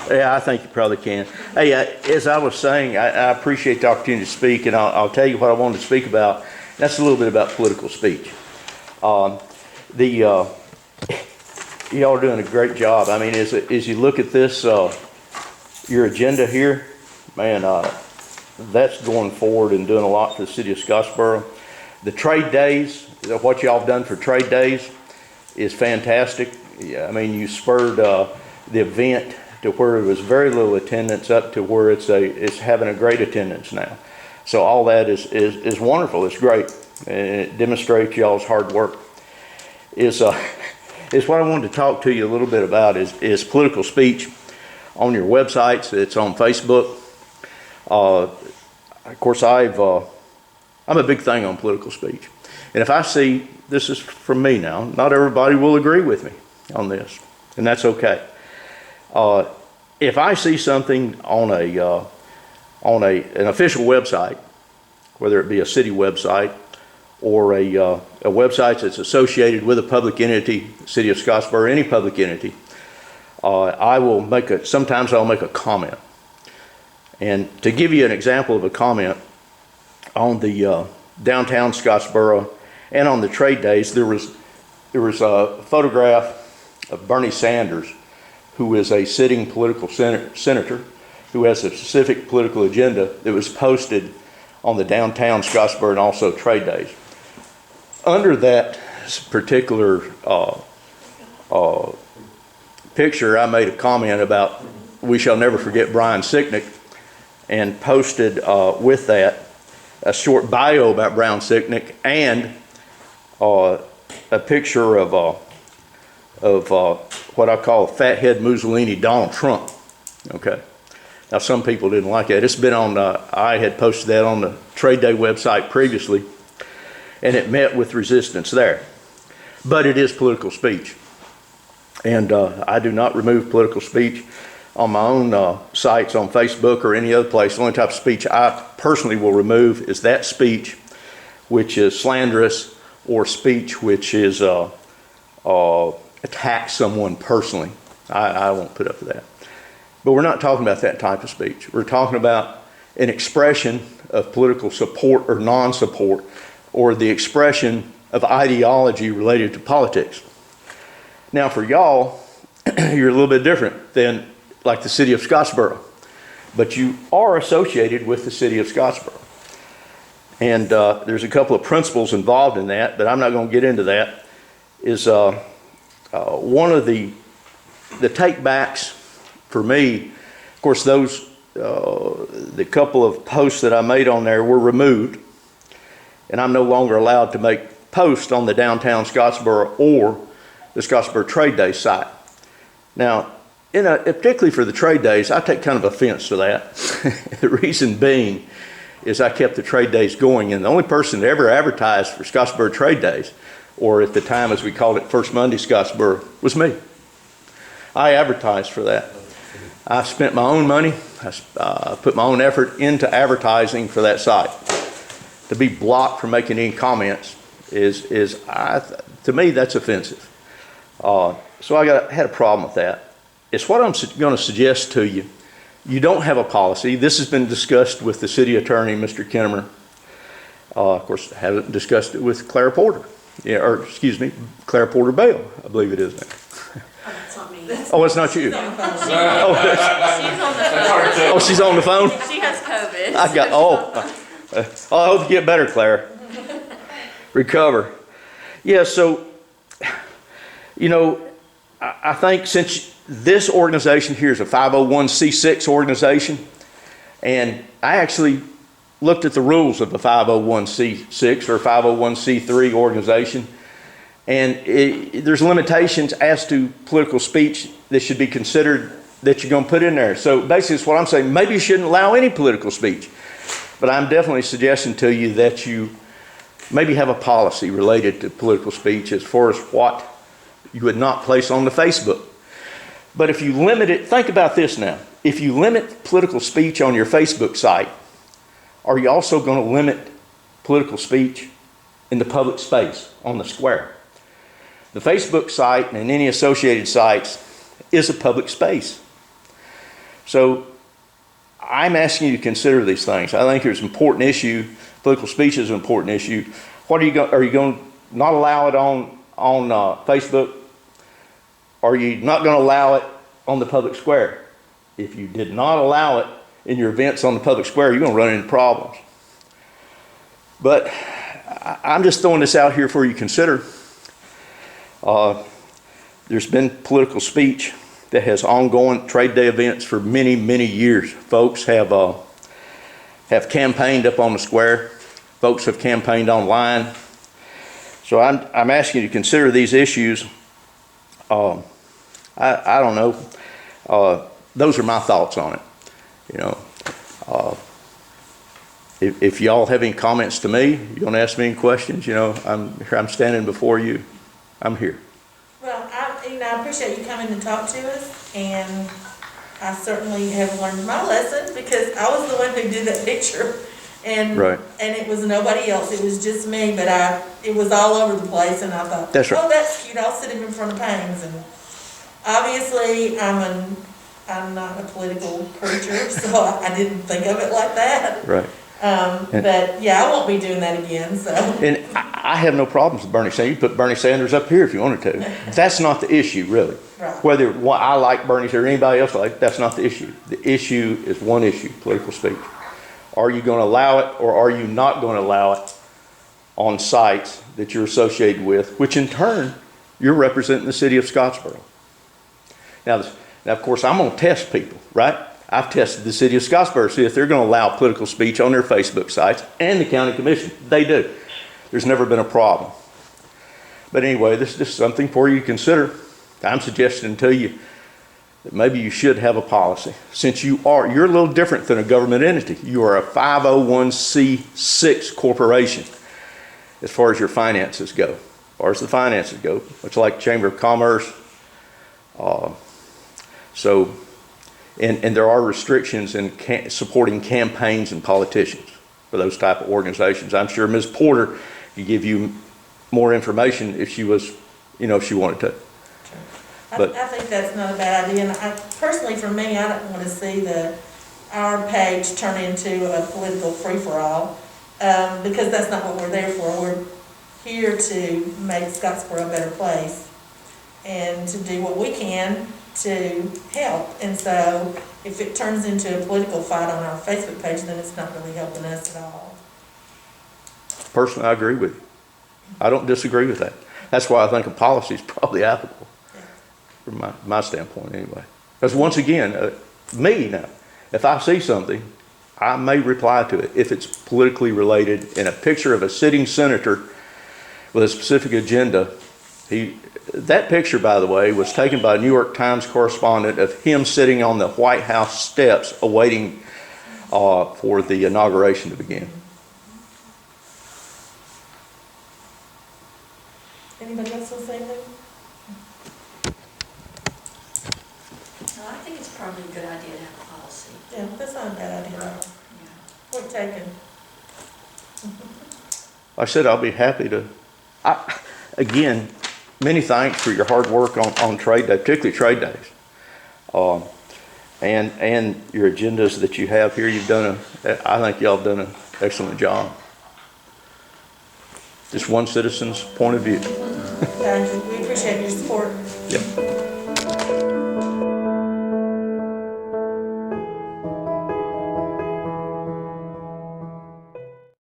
Yeah, I think you probably can. Hey, as I was saying, I appreciate the opportunity to speak, and I'll tell you what I wanted to speak about. That's a little bit about political speech. Y'all are doing a great job. I mean, as you look at this, your agenda here, man, that's going forward and doing a lot for the city of Scottsboro. The trade days, what y'all have done for trade days is fantastic. Yeah, I mean, you spurred the event to where there was very little attendance up to where it's having a great attendance now. So all that is wonderful. It's great. And it demonstrates y'all's hard work. Is what I wanted to talk to you a little bit about is political speech on your websites. It's on Facebook. Of course, I'm a big thing on political speech. And if I see, this is from me now, not everybody will agree with me on this, and that's okay. If I see something on an official website, whether it be a city website or a website that's associated with a public entity, city of Scottsboro, any public entity, sometimes I'll make a comment. And to give you an example of a comment, on the downtown Scottsboro and on the trade days, there was a photograph of Bernie Sanders, who is a sitting political senator who has a specific political agenda that was posted on the downtown Scottsboro and also trade days. Under that particular picture, I made a comment about we shall never forget Brian Sicknick, and posted with that a short bio about Brian Sicknick and a picture of what I call fathead Mussolini Donald Trump. Okay. Now some people didn't like that. It's been on. I had posted that on the Trade Day website previously, and it met with resistance there. But it is political speech, and I do not remove political speech on my own sites on Facebook or any other place. The only type of speech I personally will remove is that speech which is slanderous or speech which is attacks someone personally. I won't put up with that. But we're not talking about that type of speech. We're talking about an expression of political support or non-support, or the expression of ideology related to politics. Now for y'all, you're a little bit different than like the city of Scottsboro, but you are associated with the city of Scottsboro. And there's a couple of principles involved in that, but I'm not going to get into that. Is one of the take-backs for me, of course, the couple of posts that I made on there were removed, and I'm no longer allowed to make posts on the downtown Scottsboro or the Scottsboro Trade Day site. Now, particularly for the trade days, I take kind of offense to that. The reason being is I kept the trade days going, and the only person that ever advertised for Scottsboro Trade Days, or at the time as we called it First Monday Scottsboro, was me. I advertised for that. I spent my own money. I put my own effort into advertising for that site. To be blocked from making any comments to me, that's offensive. So I had a problem with that. It's what I'm going to suggest to you. You don't have a policy. This has been discussed with the city attorney, Mr. Kinnemer. Of course, I haven't discussed it with Claire Porter. Yeah, or excuse me, Claire Porter Bale, I believe it is now. That's not me. Oh, it's not you. She's on the phone. She has COVID. I hope you get better, Claire. Recover. Yeah, so, I think since this organization here is a 501c6 organization, and I actually looked at the rules of a 501c6 or 501c3 organization, and there's limitations as to political speech that should be considered that you're going to put in there. So basically it's what I'm saying. Maybe you shouldn't allow any political speech, but I'm definitely suggesting to you that you maybe have a policy related to political speech as far as what you would not place on the Facebook. But if you limit it, think about this now. If you limit political speech on your Facebook site, are you also going to limit political speech in the public space on the square? The Facebook site and any associated sites is a public space. So I'm asking you to consider these things. I think there's an important issue. Political speech is an important issue. What are you going to not allow it on Facebook? Are you not going to allow it on the public square? If you did not allow it in your events on the public square, you're going to run into problems. But I'm just throwing this out here for you to consider. There's been political speech that has ongoing trade day events for many, many years. Folks have campaigned up on the square. Folks have campaigned online. So I'm asking you to consider these issues. I don't know. Those are my thoughts on it. You know, if y'all have any comments to me, you want to ask me any questions, you know, I'm standing before you. I'm here. Well, I appreciate you coming to talk to us, and I certainly have learned my lesson because I was the one who did that picture, and Right. and it was nobody else. It was just me, but it was all over the place, and I thought, That's right. oh, that's cute. I'll sit him in front of Payne's, and obviously I'm not a political creature, so I didn't think of it like that. Right. But yeah, I won't be doing that again, so. And I have no problems with Bernie Sanders. You put Bernie Sanders up here if you wanted to. That's not the issue, really. Right. Whether I like Bernie or anybody else like, that's not the issue. The issue is one issue, political speech. Are you going to allow it, or are you not going to allow it on sites that you're associated with, which in turn, you're representing the city of Scottsboro. Now, of course, I'm going to test people, right? I've tested the city of Scottsboro to see if they're going to allow political speech on their Facebook sites, and the county commission. They do. There's never been a problem. But anyway, this is just something for you to consider. I'm suggesting to you that maybe you should have a policy. Since you're a little different than a government entity. You are a 501c6 corporation as far as your finances go. As far as the finances go, much like Chamber of Commerce. And there are restrictions in supporting campaigns and politicians for those type of organizations. I'm sure Ms. Porter could give you more information if she was, if she wanted to. But I think that's not a bad idea, and personally, for me, I don't want to see our page turn into a political free-for-all, because that's not what we're there for. We're here to make Scottsboro a better place and to do what we can to help. And so if it turns into a political fight on our Facebook page, then it's not really helping us at all. personally, I agree with you. I don't disagree with that. That's why I think a policy is probably applicable, from my standpoint anyway. Because once again, me now, if I see something, I may reply to it if it's politically related, in a picture of a sitting senator with a specific agenda. That picture, by the way, was taken by a New York Times correspondent of him sitting on the White House steps awaiting for the inauguration to begin. Anybody else want to say anything? No, I think it's probably a good idea to have a policy. Yeah, that's not a bad idea at all. Point taken. Like I said, I'll be happy to. Again, many thanks for your hard work on trade day, particularly trade days, and your agendas that you have here. I think y'all have done an excellent job. Just one citizen's point of view. We appreciate your support. Yep.